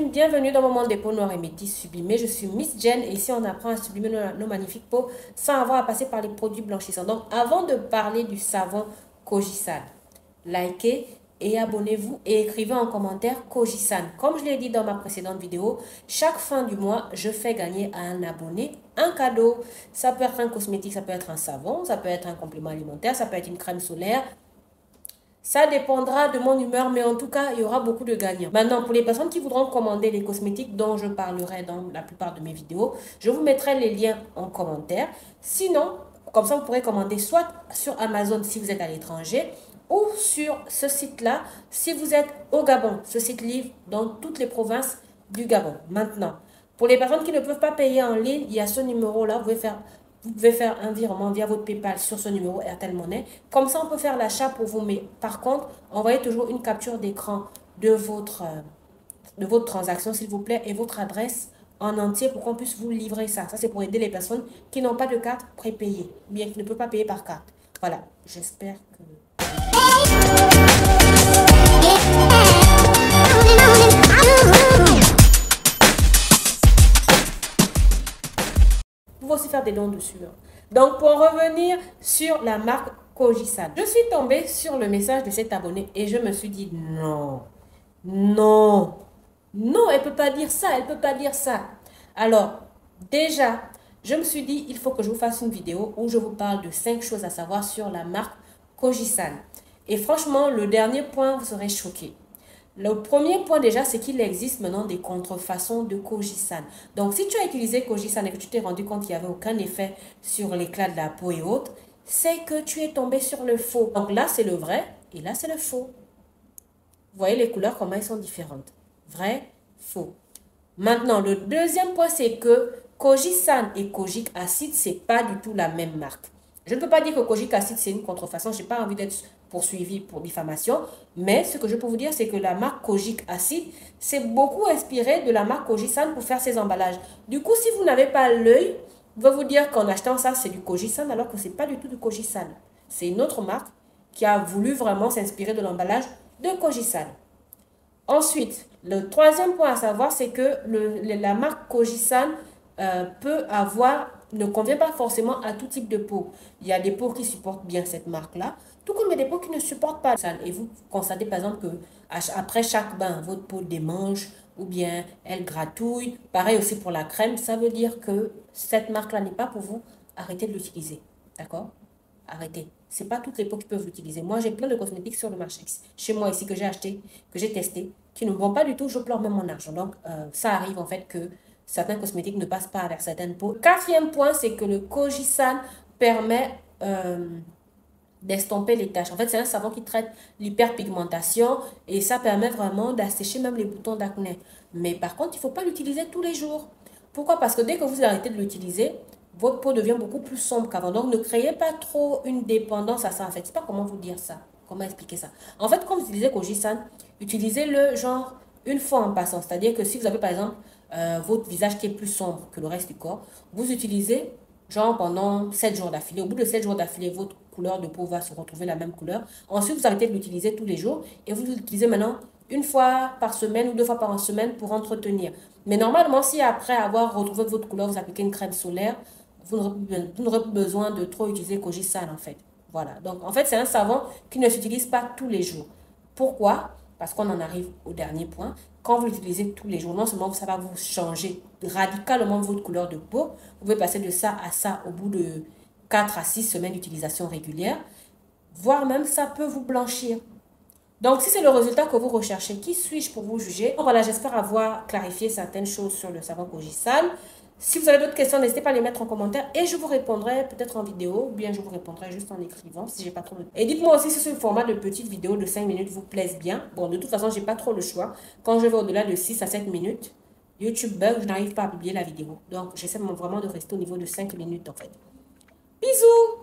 Bienvenue dans mon monde des peaux noires et métisses sublimées. Je suis Miss Jen et ici on apprend à sublimer nos magnifiques peaux sans avoir à passer par les produits blanchissants. Donc avant de parler du savon Kojisan, likez et abonnez-vous et écrivez en commentaire Kojisan. Comme je l'ai dit dans ma précédente vidéo, chaque fin du mois, je fais gagner à un abonné un cadeau. Ça peut être un cosmétique, ça peut être un savon, ça peut être un complément alimentaire, ça peut être une crème solaire. Ça dépendra de mon humeur, mais en tout cas, il y aura beaucoup de gagnants. Maintenant, pour les personnes qui voudront commander les cosmétiques dont je parlerai dans la plupart de mes vidéos, je vous mettrai les liens en commentaire. Sinon, comme ça, vous pourrez commander soit sur Amazon si vous êtes à l'étranger ou sur ce site-là si vous êtes au Gabon. Ce site livre dans toutes les provinces du Gabon. Maintenant, pour les personnes qui ne peuvent pas payer en ligne, il y a ce numéro-là, vous pouvez faire un virement via votre PayPal sur ce numéro Airtel Money. Comme ça, on peut faire l'achat pour vous. Mais par contre, envoyez toujours une capture d'écran de votre transaction, s'il vous plaît, et votre adresse en entier pour qu'on puisse vous livrer ça. Ça, c'est pour aider les personnes qui n'ont pas de carte prépayée, bien qui ne peuvent pas payer par carte. Voilà, j'espère que... Vous pouvez aussi faire des dons dessus. Donc, pour revenir sur la marque Kojisan, je suis tombée sur le message de cet abonné et je me suis dit non, non, non, elle ne peut pas dire ça, elle ne peut pas dire ça. Alors, déjà, je me suis dit, il faut que je vous fasse une vidéo où je vous parle de 5 choses à savoir sur la marque Kojisan. Et franchement, le dernier point, vous serez choqués. Le premier point déjà, c'est qu'il existe maintenant des contrefaçons de Kojisan. Donc, si tu as utilisé Kojisan et que tu t'es rendu compte qu'il n'y avait aucun effet sur l'éclat de la peau et autres, c'est que tu es tombé sur le faux. Donc là, c'est le vrai et là, c'est le faux. Vous voyez les couleurs, comment elles sont différentes. Vrai, faux. Maintenant, le deuxième point, c'est que Kojisan et Kojic Acid, ce n'est pas du tout la même marque. Je ne peux pas dire que Kojic Acid, c'est une contrefaçon. Je n'ai pas envie d'être poursuivi pour diffamation. Mais ce que je peux vous dire, c'est que la marque Kojic Acid, c'est beaucoup inspiré de la marque Kojisan pour faire ses emballages. Du coup, si vous n'avez pas l'œil, vous pouvez vous dire qu'en achetant ça, c'est du Kojisan, alors que ce n'est pas du tout du Kojisan. C'est une autre marque qui a voulu vraiment s'inspirer de l'emballage de Kojisan. Ensuite, le troisième point à savoir, c'est que la marque Kojisan ne convient pas forcément à tout type de peau. Il y a des peaux qui supportent bien cette marque-là, tout comme il y a des peaux qui ne supportent pas. Et vous constatez par exemple que après chaque bain, votre peau démange ou bien elle gratouille. Pareil aussi pour la crème, ça veut dire que cette marque-là n'est pas pour vous. Arrêtez de l'utiliser, d'accord? Arrêtez. Ce n'est pas toutes les peaux qui peuvent l'utiliser. Moi, j'ai plein de cosmétiques sur le marché chez moi ici que j'ai acheté, que j'ai testé, qui ne vont pas du tout, je pleure même mon argent. Donc, ça arrive en fait que certains cosmétiques ne passent pas avec certaines peaux. Quatrième point, c'est que le Kojisan permet d'estomper les taches. En fait, c'est un savon qui traite l'hyperpigmentation et ça permet vraiment d'assécher même les boutons d'acné. Mais par contre, il ne faut pas l'utiliser tous les jours. Pourquoi? Parce que dès que vous arrêtez de l'utiliser, votre peau devient beaucoup plus sombre qu'avant. Donc, ne créez pas trop une dépendance à ça. En fait, je ne sais pas comment vous dire ça. Comment expliquer ça. En fait, quand vous utilisez Kojisan, utilisez-le genre une fois en passant. C'est-à-dire que si vous avez par exemple votre visage qui est plus sombre que le reste du corps, vous utilisez genre pendant 7 jours d'affilée. Au bout de 7 jours d'affilée, votre couleur de peau va se retrouver la même couleur. Ensuite, vous arrêtez de l'utiliser tous les jours et vous l'utilisez maintenant une fois par semaine ou 2 fois par semaine pour entretenir. Mais normalement, si après avoir retrouvé votre couleur, vous appliquez une crème solaire, vous n'aurez plus besoin de trop utiliser Kojisan en fait. Voilà. Donc, en fait, c'est un savon qui ne s'utilise pas tous les jours. Pourquoi? Parce qu'on en arrive au dernier point. Quand vous l'utilisez tous les jours, non seulement ça va vous changer radicalement votre couleur de peau, vous pouvez passer de ça à ça au bout de 4 à 6 semaines d'utilisation régulière, voire même ça peut vous blanchir. Donc, si c'est le résultat que vous recherchez, qui suis-je pour vous juger? Voilà, j'espère avoir clarifié certaines choses sur le savon Kojisan. Si vous avez d'autres questions, n'hésitez pas à les mettre en commentaire et je vous répondrai peut-être en vidéo ou bien je vous répondrai juste en écrivant si j'ai pas trop de... Et dites-moi aussi si ce format de petite vidéo de 5 minutes vous plaise bien. Bon, de toute façon, j'ai pas trop le choix. Quand je vais au-delà de 6 à 7 minutes, YouTube bug, je n'arrive pas à publier la vidéo. Donc, j'essaie vraiment de rester au niveau de 5 minutes en fait. Bisous!